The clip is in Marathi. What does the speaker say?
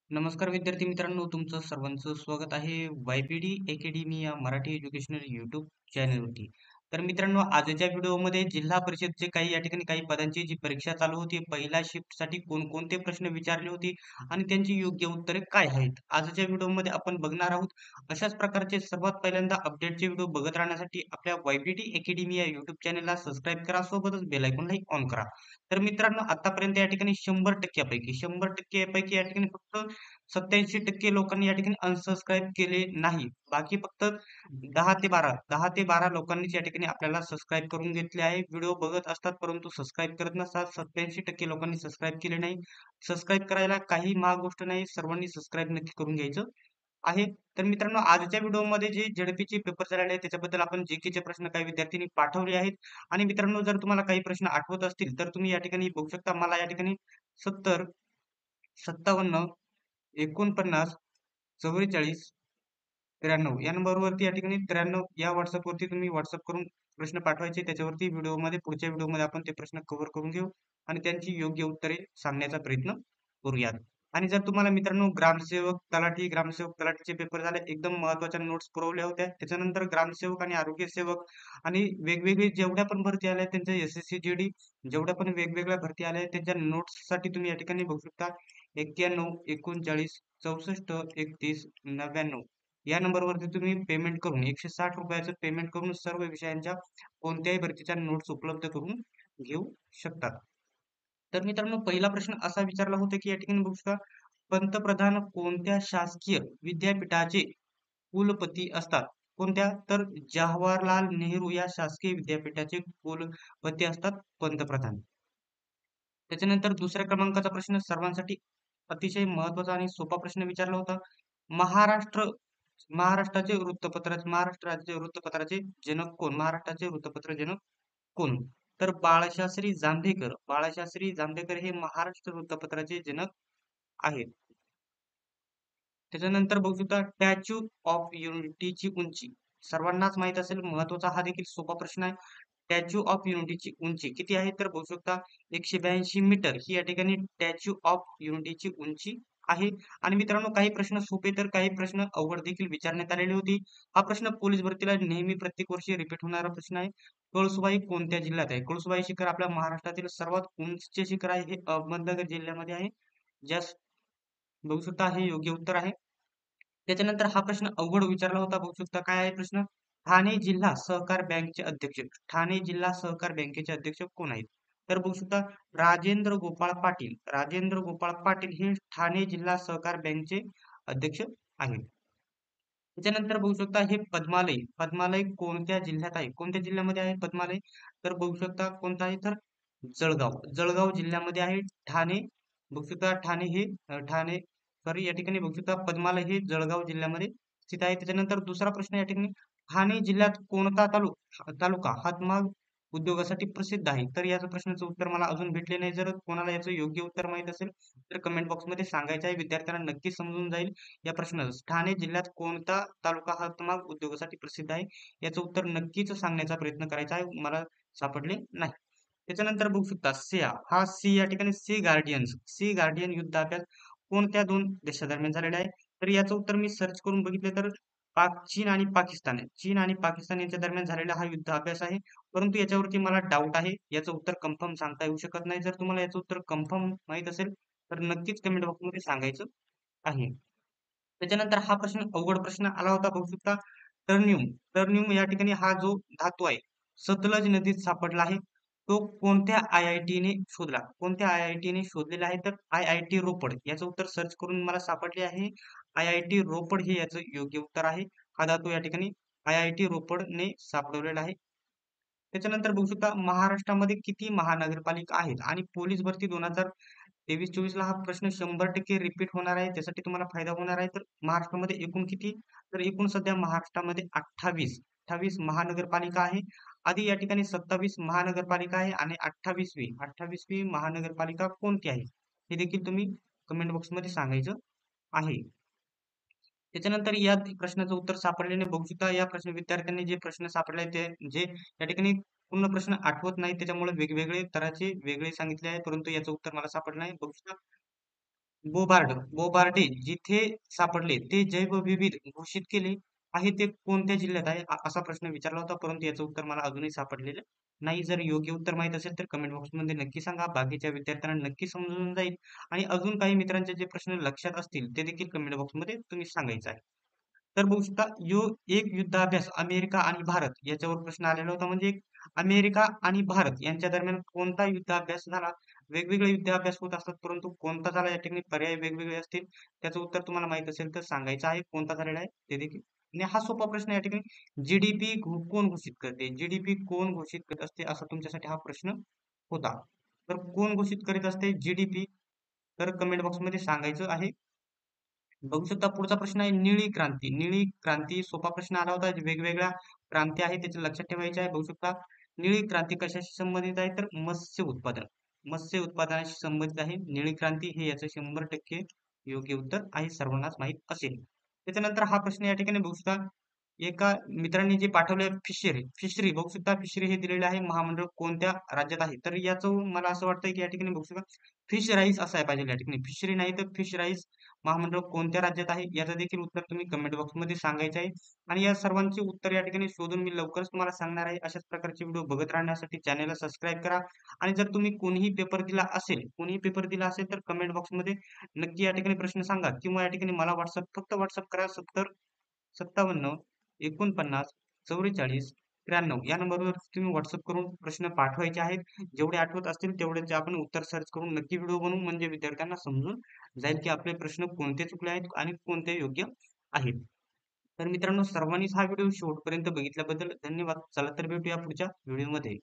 नमस्कार विद्यार्थी मित्रांनो, तुमचं सर्वांचं स्वागत आहे वायपीडी अकॅडमी या मराठी एज्युकेशनल यूट्यूब चॅनलवरती. तर मित्रांनो, आजच्या व्हिडिओमध्ये जिल्हा परिषदचे काही या ठिकाणी काही पदांची जी परीक्षा चालू होती, पहिल्या शिफ्टसाठी कोणकोणते प्रश्न विचारले होते आणि त्यांची योग्य उत्तरे काय आहेत. आजच्या व्हिडिओमध्ये आपण बघणार आहोत. अशाच प्रकारचे सर्वात पहिल्यांदा अपडेटचे व्हिडिओ बघत राहण्यासाठी आपल्या वायपीडी अकॅडमी या यूट्यूब चॅनलला सबस्क्राईब करा, सोबतच बेल आयकॉनलाही ऑन करा. तर मित्रांनो, आतापर्यंत या ठिकाणी 100% पैकी या ठिकाणी फक्त 87% लोकांनी या ठिकाणी अनसबस्क्राईब केले नाही. बाकी फक्त 10 ते 12 लोकांनीच या ठिकाणी आपल्याला सबस्क्राईब करून घेतले आहे. व्हिडिओ बघत असतात परंतु सबस्क्राईब करत नसतात. 87% लोकांनी सबस्क्राईब केले नाही. सबस्क्राईब करायला काही महाग गोष्ट नाही. सर्वांनी सबस्क्राईब नक्की करून घ्यायचं आहे. तर मित्रांनो, आजच्या व्हिडिओमध्ये जे झेडपीचे पेपर झालेले आहेत त्याच्याबद्दल आपण जीकेचे प्रश्न काही विद्यार्थ्यांनी पाठवले आहेत. आणि मित्रांनो, जर तुम्हाला काही प्रश्न आठवत असतील तर तुम्ही या ठिकाणी बघू शकता. मला या ठिकाणी 70, 57, 49, 44, 93 या नंबरवरती या ठिकाणी 93 या व्हॉट्सअपवरती तुम्ही व्हॉट्सअप करून प्रश्न पाठवायचे. त्याच्यावरती पुढच्या व्हिडिओमध्ये आपण ते प्रश्न कव्हर करून घेऊ आणि त्यांची योग्य उत्तरे सांगण्याचा प्रयत्न करूयात. आणि जर तुम्हाला मित्रांनो ग्रामसेवक तलाठीचे पेपर झाले, एकदम महत्त्वाच्या नोट्स पुरवल्या होत्या. त्याच्यानंतर ग्रामसेवक आणि आरोग्य सेवक आणि वेगवेगळे जेवढ्या पण भरती आल्या त्यांच्या एस-एस-सी, जी-डी जेवढ्या पण वेगवेगळ्या भरती आल्या आहेत त्यांच्या नोट्ससाठी तुम्ही या ठिकाणी बघू शकता. 91, 39, 64, 31, 99 या नंबरवरती तुम्ही पेमेंट करून ₹160 पेमेंट करून सर्व विषयांच्या कोणत्याही भरतीच्या नोट्स उपलब्ध करून घेऊ शकतात. तर मित्रांनो, पहिला प्रश्न असा विचारला होता की या ठिकाणी बघू शकता, पंतप्रधान कोणत्या शासकीय विद्यापीठाचे कुलपती असतात? कोणत्या? तर जवाहरलाल नेहरू या शासकीय विद्यापीठाचे कुलपती असतात पंतप्रधान. त्याच्यानंतर दुसऱ्या क्रमांकाचा प्रश्न सर्वांसाठी अतिशय महत्त्वाचा आणि सोपा प्रश्न विचारला होता. महाराष्ट्र महाराष्ट्र राज्याचे वृत्तपत्राचे जनक कोण? महाराष्ट्राचे वृत्तपत्र जनक कोण? तर बाळशास्त्री जांभेकर. बाळशास्त्री जांभेकर हे महाराष्ट्र वृत्तपत्राचे जनक आहेत. त्याच्यानंतर बघू शकता स्टॅच्यू ऑफ युनिटीची उंची. सर्वांनाच माहित असेल, महत्वाचा हा देखील सोपा प्रश्न आहे. स्टॅच्यू ऑफ युनिटीची उंची किती आहे? तर बघू शकता 182 मीटर ही या ठिकाणी स्टॅच्यू ऑफ युनिटीची उंची आहे. आणि मित्रांनो, काही प्रश्न सोपे तर काही प्रश्न अवघड देखील विचारण्यात आलेली होती. हा प्रश्न पोलीस भरतीला नेहमी प्रत्येक वर्षी रिपीट होणारा प्रश्न आहे. कळसुबाई कोणत्या जिल्ह्यात आहे? कळसुबाई शिखर आपल्या महाराष्ट्रातील सर्वात उंच शिखर आहे. हे अहमदनगर जिल्ह्यामध्ये आहे. ज्यास बघू शकता हे योग्य उत्तर आहे. त्याच्यानंतर हा प्रश्न अवघड विचारला होता. बघू शकता काय आहे प्रश्न. ठाणे जिल्हा सहकार बँकचे अध्यक्ष. ठाणे जिल्हा सहकार बँकेचे अध्यक्ष कोण आहेत? तर बघू शकता राजेंद्र गोपाळ पाटील. राजेंद्र गोपाळ पाटील हे ठाणे जिल्हा सहकार बँकचे अध्यक्ष आहेत. त्याच्यानंतर बघू शकता हे पद्मालय. पद्मालय कोणत्या जिल्ह्यात आहे? कोणत्या जिल्ह्यामध्ये आहे पद्मालय? तर बघू शकता कोणता आहे? तर जळगाव. जळगाव जिल्ह्यामध्ये आहे. ठाणे बघू शकता ठाणे हे ठाणे सॉरी या ठिकाणी बघू शकता पद्मालय हे जळगाव जिल्ह्यामध्ये स्थित आहे. त्याच्यानंतर दुसरा प्रश्न या ठिकाणी, ठाणे जिल्ह्यात कोणता तालुका हातमाग उद्योगासाठी प्रसिद्ध आहे? तर याचं प्रश्नाचं उत्तर मला अजून भेटले नाही. जर कोणाला याचं योग्य उत्तर माहित असेल तर कमेंट बॉक्समध्ये सांगायचं आहे. विद्यार्थ्यांना नक्की समजून जाईल या प्रश्नाचं. ठाणे जिल्ह्यात कोणता तालुका हातमाग उद्योगासाठी प्रसिद्ध आहे? याचं उत्तर नक्कीच सांगण्याचा प्रयत्न करायचा आहे. मला सापडले नाही. त्याच्यानंतर बघू शकता सिया. हा या ठिकाणी सी गार्डियन युद्ध अभ्यास कोणत्या दोन देशादरम्यान झालेला आहे? तर याचं उत्तर मी सर्च करून बघितलं तर चीन आणि पाकिस्तान आहे. चीन आणि पाकिस्तान यांच्या दरम्यान झालेला हा युद्ध अभ्यास आहे. परंतु याच्यावरती मला डाऊट आहे. याचं उत्तर कन्फर्म सांगता येऊ शकत नाही. जर तुम्हाला याचं उत्तर कन्फर्म माहित असेल तर नक्कीच कमेंट बॉक्समध्ये सांगायचं आहे. त्याच्यानंतर हा प्रश्न अवघड प्रश्न आला होता. बघू शकता टर्नियम या ठिकाणी हा जो धातू आहे सतलज नदीत सापडला आहे. तो कोणत्या आय-आय-टीने शोधला? कोणत्या आय-आय-टीने शोधलेला आहे? तर आय-आय-टी रोपड. याचं उत्तर सर्च करून मला सापडले आहे. आय-आय-टी रोपड हे याचं योग्य उत्तर आहे. हा धातू या ठिकाणी आय-आय-टी रोपडने सापडवलेला आहे. त्याच्यानंतर बघू शकता महाराष्ट्रामध्ये किती महानगरपालिका आहेत? आणि पोलीस भरती 2023-24 ला हा प्रश्न 100% रिपीट होणार आहे. त्यासाठी तुम्हाला फायदा होणार आहे. तर महाराष्ट्रामध्ये एकूण किती? तर एकूण सध्या महाराष्ट्रामध्ये 28 महानगरपालिका आहे. आधी या ठिकाणी 27 महानगरपालिका आहे आणि 28वी महानगरपालिका कोणती आहे? हे देखील तुम्ही कमेंट बॉक्समध्ये सांगायचं आहे. त्याच्यानंतर या प्रश्नाचं उत्तर सापडले नाही. बघू शकता या विद्यार्थ्यांनी जे प्रश्न सापडले ते जे या ठिकाणी पूर्ण प्रश्न आठवत नाही त्याच्यामुळे वेगवेगळे तराचे वेगळे सांगितले आहे. परंतु याचं उत्तर मला सापडलं नाही. बघू शकता बोबार्डे जिथे सापडले ते जैवविविध घोषित केले आहे ते कोणत्या जिल्ह्यात आहे असा प्रश्न विचारला होता, परंतु याचं उत्तर मला अजूनही सापडलेलं नाही. जर योग्य उत्तर माहित असेल तर कमेंट बॉक्समध्ये नक्की सांगा. बाकीच्या विद्यार्थ्यांना नक्की समजून जाईल. आणि अजून काही मित्रांचे जे प्रश्न लक्षात असतील ते देखील कमेंट बॉक्समध्ये तुम्ही सांगायचं आहे. तर बघू शकता एक युद्धाभ्यास अमेरिका आणि भारत याच्यावर प्रश्न आलेला होता. म्हणजे अमेरिका आणि भारत यांच्या दरम्यान कोणता युद्धाभ्यास झाला. वेगवेगळे युद्धाभ्यास होत असतात, परंतु कोणता झाला या ठिकाणी पर्याय वेगवेगळे असतील. त्याचं उत्तर तुम्हाला माहित असेल तर सांगायचं आहे कोणता झालेला आहे ते देखील. आणि हा सोपा प्रश्न या ठिकाणी जीडीपी कोण घोषित करते, जीडीपी कोण घोषित करत असते असा तुमच्यासाठी हा प्रश्न होता. तर कोण घोषित करीत असते जीडीपी, तर कमेंट बॉक्समध्ये सांगायचं आहे. बघू शकता पुढचा प्रश्न आहे निळी क्रांती. निळी क्रांती सोपा प्रश्न आला होता. वेगवेगळ्या क्रांती आहे त्याचे लक्षात ठेवायचे आहे. बघू शकता निळी क्रांती कशाशी संबंधित आहे तर मत्स्य उत्पादन, मत्स्य उत्पादनाशी संबंधित आहे निळी क्रांती. हे याचं 100% योग्य उत्तर आहे, सर्वांनाच माहित असेल. त्याच्यानंतर हा प्रश्न या ठिकाणी बघू शकता एका मित्रांनी जे पाठवले फिशरी, फिशरी बघू शकता फिशरी हे दिलेले आहे महामंडळ कोणत्या राज्यात आहे. तर याचं मला असं वाटतं की या ठिकाणी बघू शकता फिश राईस असायला पाहिजे या ठिकाणी, फिशरी नाही तर फिश राईस महामंडळ कोणत्या राज्यात आहे याचं देखील उत्तर तुम्ही कमेंट बॉक्समध्ये सांगायचं आहे. आणि या सर्वांची उत्तर या ठिकाणी शोधून मी लवकरच तुम्हाला सांगणार आहे. अशाच प्रकारचे व्हिडिओ बघत राहण्यासाठी चॅनलला सबस्क्राईब करा. आणि जर तुम्ही कोणीही पेपर दिला असेल तर कमेंट बॉक्समध्ये नक्की या ठिकाणी प्रश्न सांगा, किंवा या ठिकाणी मला फक्त व्हॉट्सअप करा 57 44 या नंबरवर तुम्ही व्हॉट्सअप करून प्रश्न पाठवायचे आहेत. जेवढे आठवत असतील तेवढ्याचे आपण उत्तर सर्च करून नक्की व्हिडिओ बनवू, म्हणजे विद्यार्थ्यांना समजून जाईल की आपले प्रश्न कोणते चुकले आहेत आणि कोणते योग्य आहेत. तर मित्रांनो सर्वांनीच हा व्हिडिओ शेवटपर्यंत बघितल्याबद्दल धन्यवाद. चला तर भेटूया पुढच्या व्हिडिओमध्ये.